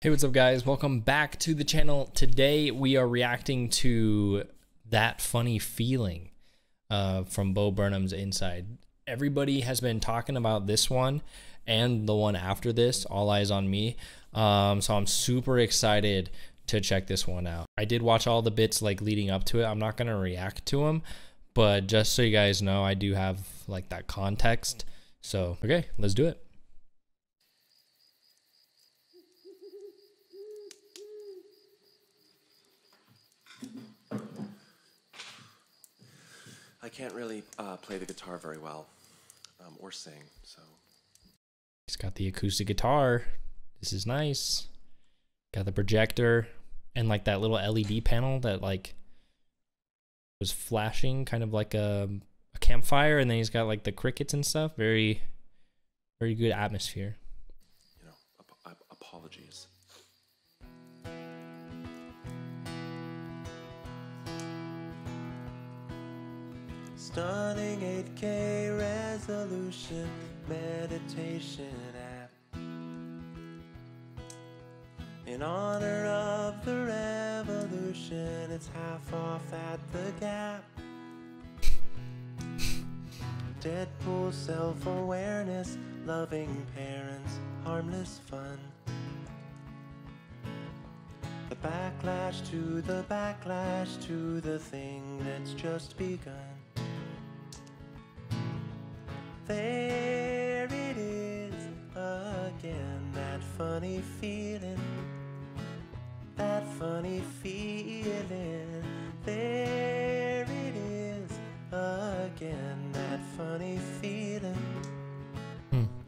Hey, what's up guys? Welcome back to the channel. Today we are reacting to That Funny Feeling from Bo Burnham's Inside. Everybody has been talking about this one and the one after this, All Eyes on Me. So I'm super excited to check this one out. I did watch all the bits like leading up to it. I'm not gonna react to them, but just so you guys know, I do have like that context. So okay, let's do it. I can't really play the guitar very well, or sing, so. He's got the acoustic guitar. This is nice. Got the projector and like that little LED panel that like was flashing, kind of like a campfire, and then he's got like the crickets and stuff. Very good atmosphere. You know, apologies. Stunning 8K resolution meditation app. In honor of the revolution, it's half off at the Gap. Deadpool self-awareness, loving parents, harmless fun. The backlash to the thing that's just begun. There it is again, that funny feeling, that funny feeling. There it is again, that funny feeling,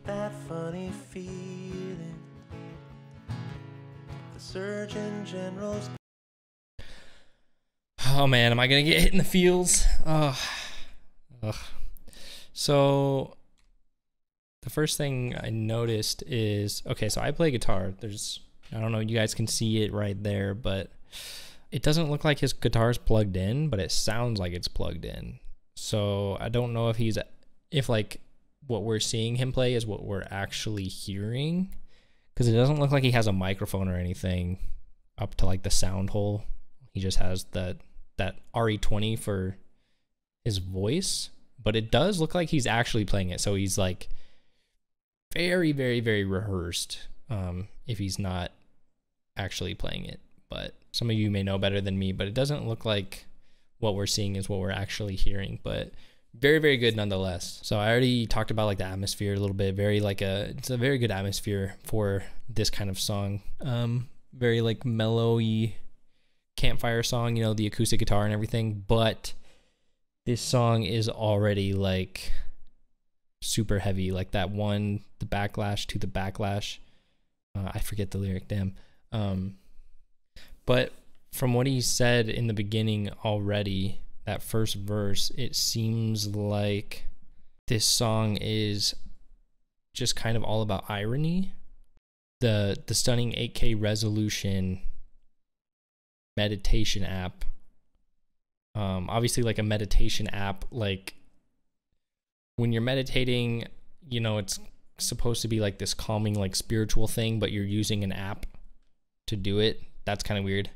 that funny feeling. The Surgeon General's. Oh man, am I gonna get hit in the feels? Ugh. So the first thing I noticed is, okay, so I play guitar. I don't know, you guys can see it right there, but it doesn't look like his guitar's plugged in, but it sounds like it's plugged in. So I don't know if like what we're seeing him play is what we're actually hearing, because it doesn't look like he has a microphone or anything up to like the sound hole. He just has that RE20 for his voice. But it does look like he's actually playing it. So he's like very rehearsed if he's not actually playing it. But some of you may know better than me, but it doesn't look like what we're seeing is what we're actually hearing. But very good nonetheless. So I already talked about like the atmosphere a little bit. It's a very good atmosphere for this kind of song. Very like mellowy campfire song, you know, the acoustic guitar and everything. But this song is already like super heavy, like that one, the backlash to the backlash. I forget the lyric, damn. But from what he said in the beginning already, that first verse, it seems like this song is just kind of all about irony. The stunning 8K resolution meditation app. Obviously like a meditation app, like when you're meditating, you know, it's supposed to be like this calming, like spiritual thing, but you're using an app to do it. That's kind of weird.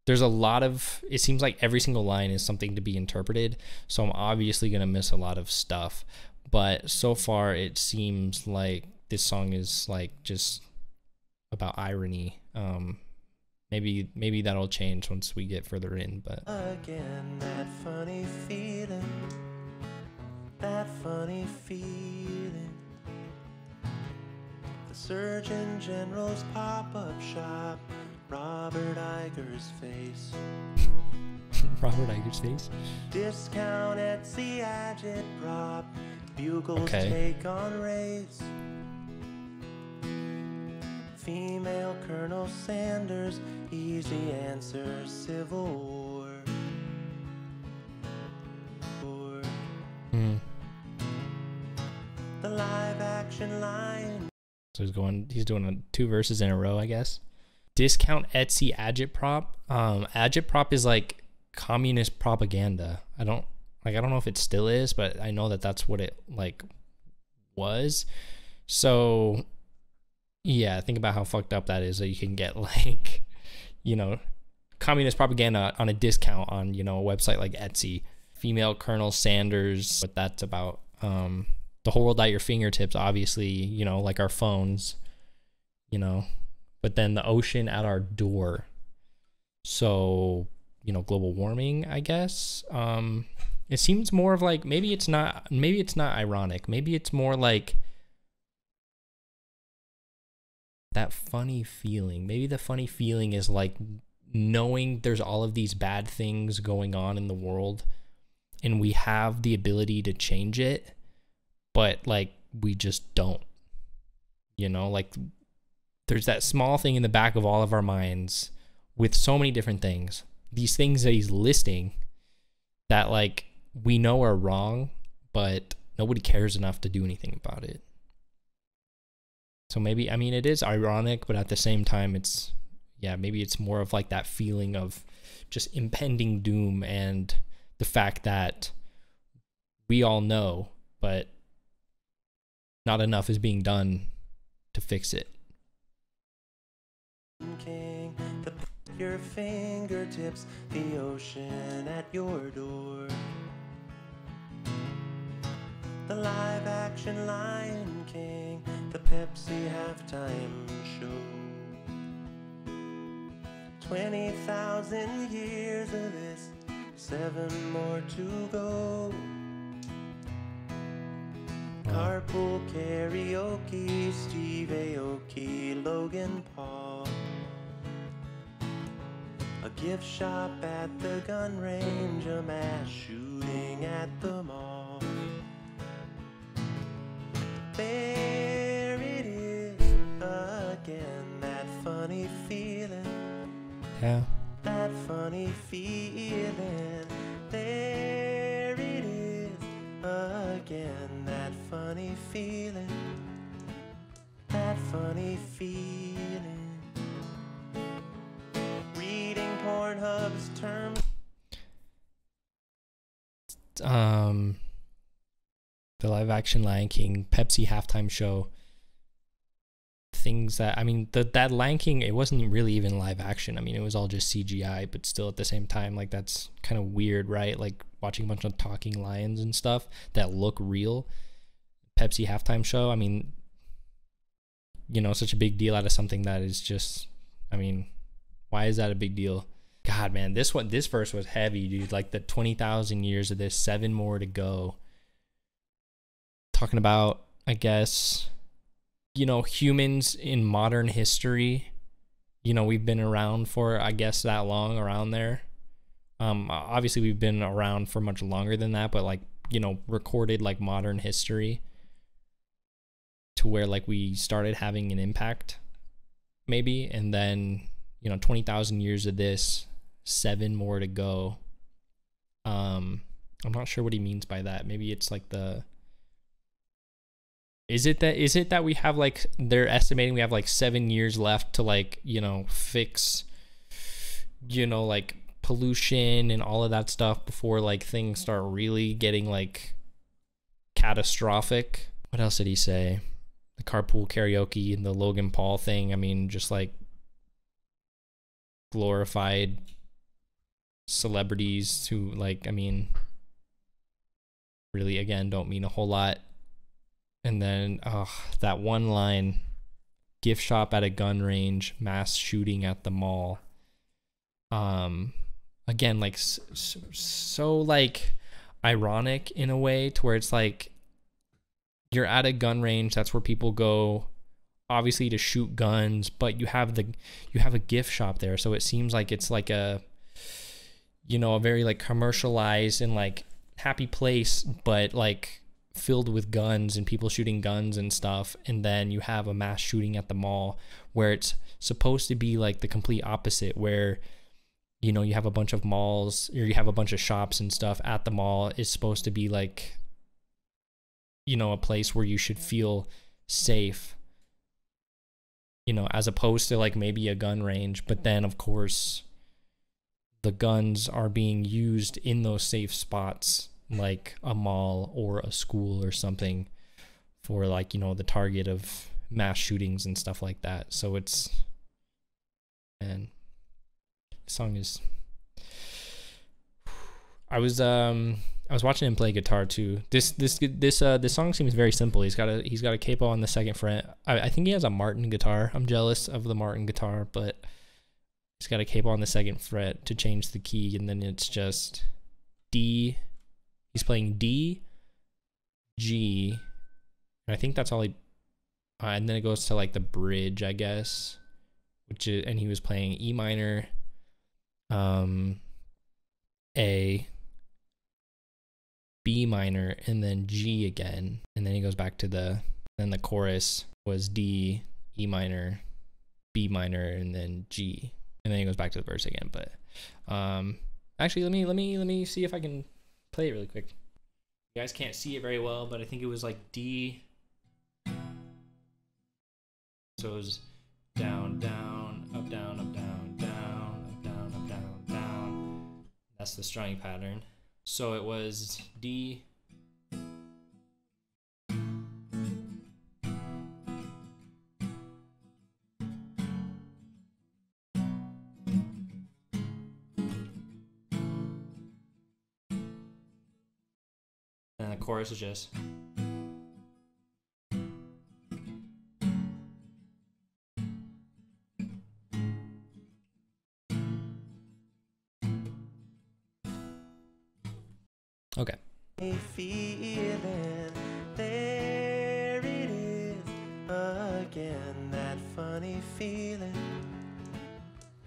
There's a lot of, it seems like every single line is something to be interpreted. So I'm obviously going to miss a lot of stuff, but so far it seems like this song is like just about irony. Maybe that'll change once we get further in, but Again, that funny feeling, that funny feeling. The Surgeon General's pop-up shop, Robert Iger's face. Robert Iger's face? Discount Etsy agitprop, Bugle's Okay. take on race. Female Colonel Sanders, easy answer, Civil War. The live action line. So he's doing 2 verses in a row, I guess. Discount Etsy agitprop. Agitprop is like communist propaganda. I don't know if it still is, but I know that that's what it like was. So Yeah, think about how fucked up that is, that you can get like, you know, communist propaganda on a discount on, you know, a website like Etsy. Female Colonel Sanders, what that's about. The whole world at your fingertips, obviously, you know, like our phones, you know, but then the ocean at our door. So, you know, global warming, I guess. It seems more of like, maybe it's not ironic. Maybe it's more like that funny feeling. Maybe the funny feeling is like knowing there's all of these bad things going on in the world and we have the ability to change it, but like we just don't, you know, like there's that small thing in the back of all of our minds with so many different things, these things that he's listing that like we know are wrong, but nobody cares enough to do anything about it. So maybe, I mean, it is ironic, but at the same time, it's, yeah, maybe it's more of like that feeling of just impending doom and the fact that we all know, but not enough is being done to fix it. King, your fingertips, the ocean at your door. The live action Lion King, the Pepsi halftime show. 20,000 years of this, 7 more to go. Carpool karaoke, Steve Aoki, Logan Paul. A gift shop at the gun range, a mass shooting at the mall. There it is again, that funny feeling. Yeah. That funny feeling. There it is again, that funny feeling. That funny feeling. Reading Pornhub's terms. The live action Lion King, Pepsi halftime show, things that, I mean, that Lion King, it wasn't really even live action. I mean, it was all just CGI, but still at the same time, like that's kind of weird, right? Like watching a bunch of talking lions and stuff that look real. Pepsi halftime show, I mean, you know, such a big deal out of something that is just, I mean, why is that a big deal? God, man, this verse was heavy, dude. Like the 20,000 years of this, 7 more to go. Talking about, I guess, you know, humans in modern history. You know, we've been around for, I guess, that long, around there. Obviously we've been around for much longer than that, but like, you know, recorded like modern history to where like we started having an impact maybe, and then, you know, 20,000 years of this, 7 more to go. I'm not sure what he means by that. Maybe it's like is it that we have like, they're estimating we have like 7 years left to like, you know, fix, you know, like pollution and all of that stuff before like things start really getting like catastrophic. What else did he say? The carpool karaoke and the Logan Paul thing. I mean, just like glorified celebrities who, like, I mean, really, again, don't mean a whole lot. And then that one line, gift shop at a gun range, mass shooting at the mall. Again, like so like ironic in a way, to where it's like you're at a gun range, that's where people go obviously to shoot guns, but you have a gift shop there, so it seems like it's like a, you know, a very like commercialized and like happy place, but like filled with guns and people shooting guns and stuff. And then you have a mass shooting at the mall, where it's supposed to be like the complete opposite, where, you know, you have a bunch of malls, or you have a bunch of shops and stuff at the mall. Is supposed to be like, you know, a place where you should feel safe, you know, as opposed to like maybe a gun range. But then of course the guns are being used in those safe spots, like a mall or a school or something, for like, you know, the target of mass shootings and stuff like that. So it's, and the song is, I was watching him play guitar too. This song seems very simple. He's got a capo on the second fret. I think he has a Martin guitar. I'm jealous of the Martin guitar, but he's got a capo on the second fret to change the key, and then it's just D. He's playing D, G, and I think that's all he. And then it goes to like the bridge, I guess, which is, and he was playing E minor, A, B minor, and then G again, and then he goes back to then the chorus was D, E minor, B minor, and then G, and then he goes back to the verse again. But actually, let me see if I can play it really quick. You guys can't see it very well, but I think it was like D. So it was down, down, up, down, up, down, down, up, down, up, down, down. That's the strumming pattern. So it was D, and the chorus is just. Okay. Feeling, there it is again, that funny feeling,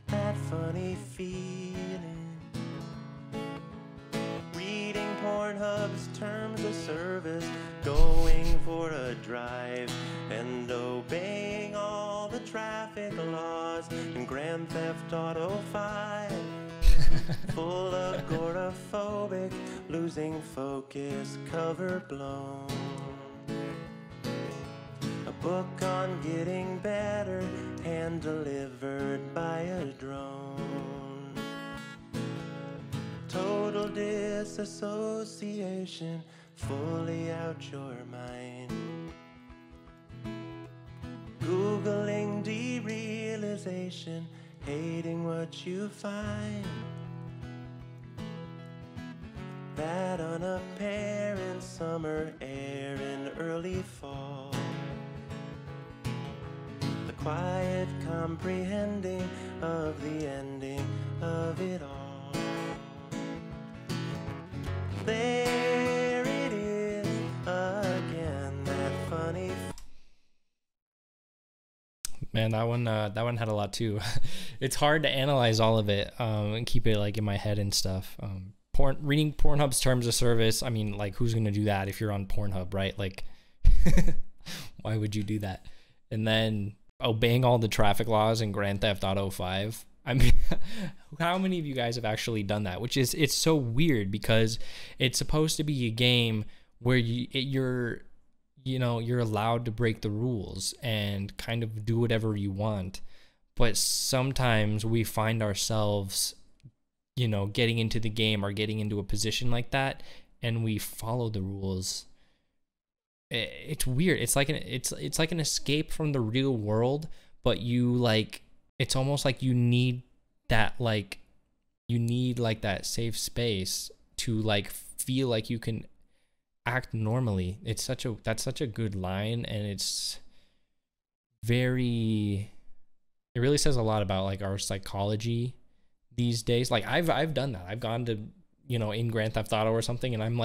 that funny feeling. Reading Pornhub's terms of service, going for a drive, and obeying all the traffic laws in Grand Theft Auto 5. Full of agoraphobic, losing focus, cover blown. A book on getting better, hand delivered by a drone. Total disassociation, fully out your mind. Googling derealization, hating what you find. That unapparent summer air in early fall. The quiet comprehending of the ending of it all. There it is again, that funny. Man, that one had a lot too. It's hard to analyze all of it and keep it like in my head and stuff. Reading Pornhub's terms of service, I mean, like, who's gonna do that if you're on Pornhub, right? Like, why would you do that? And then obeying all the traffic laws in Grand Theft Auto 5. I mean, how many of you guys have actually done that? Which is, it's so weird because it's supposed to be a game where you're allowed to break the rules and kind of do whatever you want. But sometimes we find ourselves, getting into the game or getting into a position like that, and we follow the rules. It's weird. It's like an escape from the real world, but it's almost like you need that safe space to feel like you can act normally. That's such a good line, and it really says a lot about our psychology these days. I've done that. I've gone to, in Grand Theft Auto or something, and I'm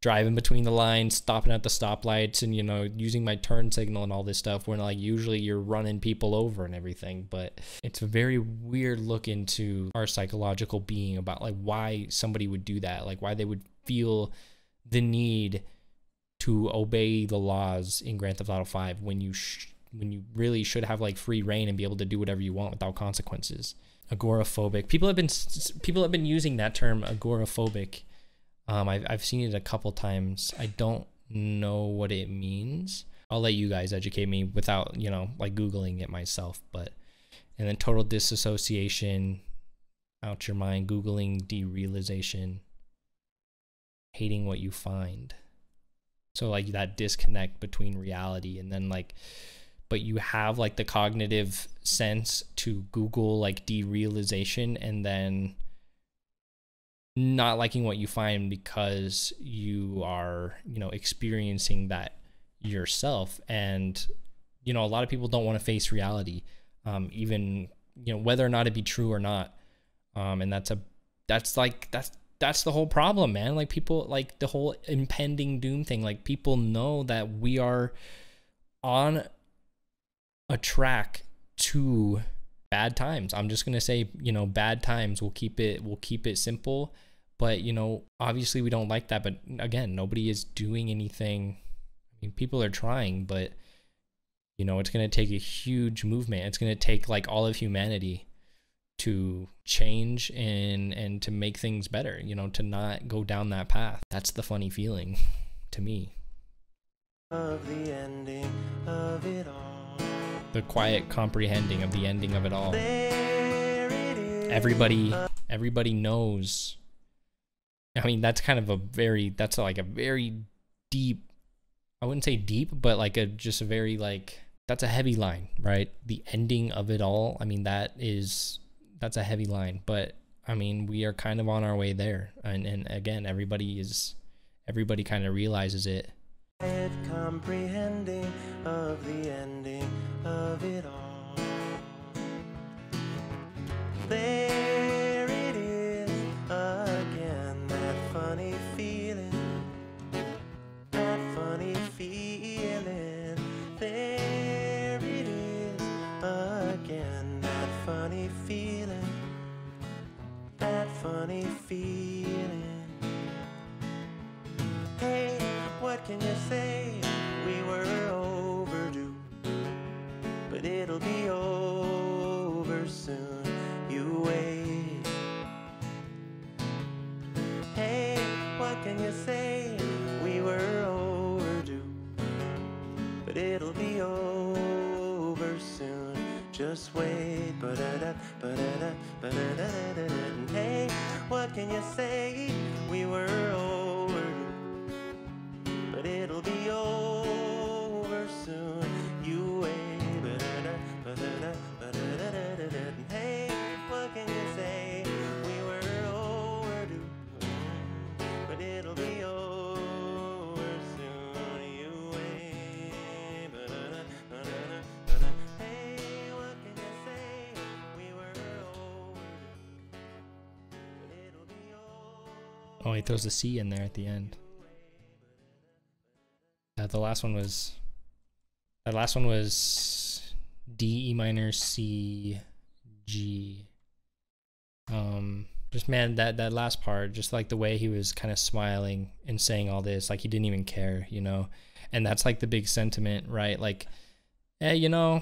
driving between the lines, stopping at the stoplights, and using my turn signal and all this stuff when usually you're running people over and everything. But it's a very weird look into our psychological being about why somebody would do that, why they would feel the need to obey the laws in Grand Theft Auto 5 when you really should have free reign and be able to do whatever you want without consequences. Agoraphobic. People have been using that term, agoraphobic. I've seen it a couple times. I don't know what it means. I'll let you guys educate me without, Googling it myself. And then total disassociation, out your mind, Googling derealization, hating what you find. So like that disconnect between reality, and then like, but you have like the cognitive sense to Google like derealization, and then not liking what you find because you are, you know, experiencing that yourself. And, you know, a lot of people don't want to face reality, even, you know, whether or not it be true or not. And that's the whole problem, man. Like people, like the whole impending doom thing, like people know that we are on a track to bad times. I'm just going to say, you know, bad times. We'll keep it simple. But, you know, obviously we don't like that. But again, nobody is doing anything. I mean, people are trying, but, you know, it's going to take a huge movement. It's going to take like all of humanity to change and to make things better, you know, to not go down that path. That's the funny feeling to me. Of the ending of it all. The quiet comprehending of the ending of it all. There it is. Everybody knows. I mean, that's kind of that's like a very deep, I wouldn't say deep, but like just a very like, that's a heavy line, right? The ending of it all. I mean, that's a heavy line, but I mean, we are kind of on our way there. And again, everybody kind of realizes it. Comprehending of the ending of it all. There it is again, that funny feeling, that funny feeling. There it is again, that funny feeling, that funny feeling. Hey, what can you say? We were overdue, but it'll be over soon. You wait. Hey, what can you say? We were overdue, but it'll be over soon. Just wait. Ba-da-da, ba-da-da, ba-da-da-da-da. Hey, what can you say? We were overdue, but it'll be over soon. You wait. Ba-da-da, ba-da-da, ba-da-da-da-da. Hey, what can you say? We were overdue, but it'll be over soon. You wait. Ba-da-da, ba-da-da, ba-da. Hey, what can you say? We were overdue, but it'll be over. Oh, he throws a C in there at the end. The last one was D, E minor, C, G. Just man, that last part, just like the way he was kind of smiling and saying all this, like he didn't even care, you know. And that's like the big sentiment, right? Like, hey, you know,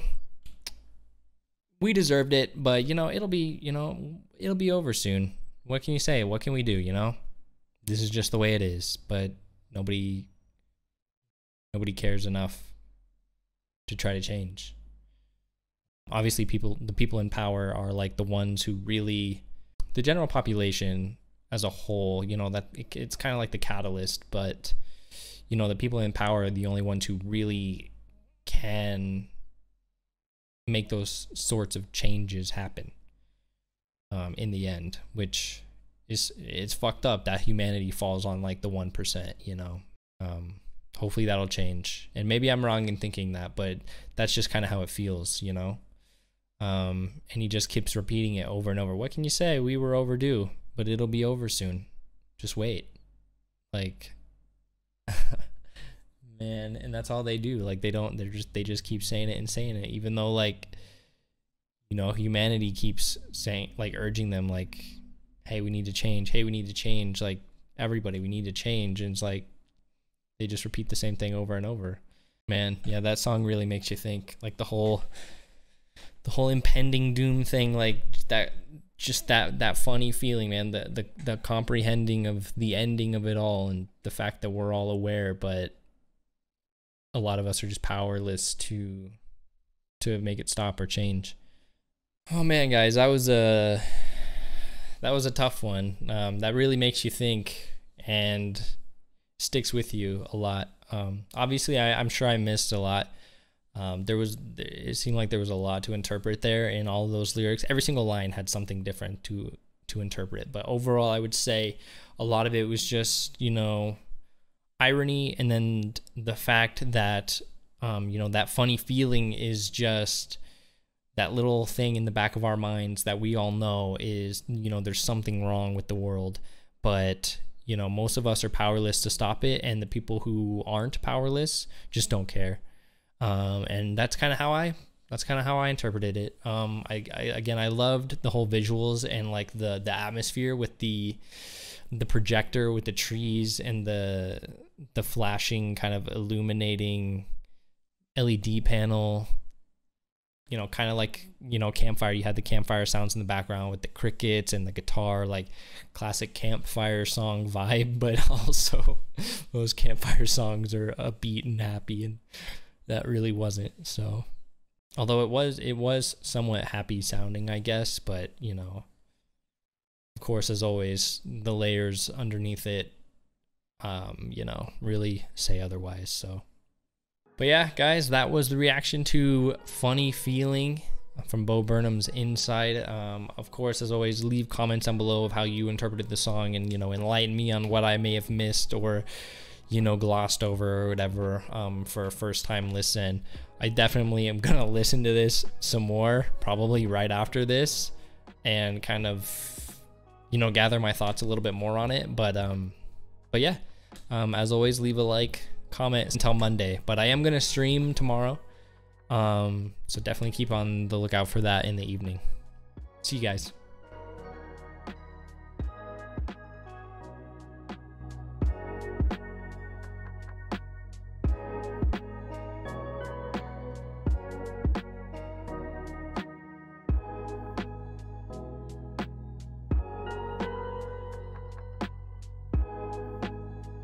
we deserved it, but you know, it'll be over soon. What can you say? What can we do? You know, this is just the way it is. But nobody cares enough to try to change. Obviously, the people in power are like the ones who really, the general population as a whole, you know, that it's kind of like the catalyst, but you know, the people in power are the only ones who really can make those sorts of changes happen in the end, which it's fucked up that humanity falls on like the 1%, you know. Hopefully that'll change, and maybe I'm wrong in thinking that, but that's just kind of how it feels, you know. And he just keeps repeating it over and over. What can you say? We were overdue, but it'll be over soon. Just wait. Like, man, and that's all they do. Like they just keep saying it and saying it, even though, like, you know, humanity keeps saying, like, urging them, like, hey, we need to change. Hey, we need to change. Like, everybody, we need to change. And it's like they just repeat the same thing over and over. Man, yeah, that song really makes you think. Like the whole impending doom thing, like that funny feeling, man, the comprehending of the ending of it all, and the fact that we're all aware, but a lot of us are just powerless to make it stop or change. Oh man, guys, that was a tough one. That really makes you think and sticks with you a lot. Obviously, I'm sure I missed a lot. It seemed like there was a lot to interpret there in all of those lyrics. Every single line had something different to interpret. But overall, I would say a lot of it was just, you know, irony, and then the fact that, you know, that funny feeling is just that little thing in the back of our minds that we all know is, you know, there's something wrong with the world, but, you know, most of us are powerless to stop it, and the people who aren't powerless just don't care. And that's kind of how I interpreted it. I loved the whole visuals and like the atmosphere with the projector with the trees and the flashing kind of illuminating LED panel, you know, kind of like, you know, campfire. You had the campfire sounds in the background with the crickets and the guitar, like classic campfire song vibe, but also those campfire songs are upbeat and happy, and that really wasn't. So although it was somewhat happy sounding, I guess, but, you know, of course, as always, the layers underneath it, you know, really say otherwise. So, but yeah, guys, that was the reaction to Funny Feeling from Bo Burnham's Inside. Of course, as always, leave comments down below of how you interpreted the song, and, you know, enlighten me on what I may have missed or, you know, glossed over or whatever, for a first time listen. I definitely am gonna listen to this some more, probably right after this, and kind of, you know, gather my thoughts a little bit more on it. But yeah, as always, leave a like, comment until Monday, but I am gonna stream tomorrow, so definitely keep on the lookout for that in the evening. See you guys.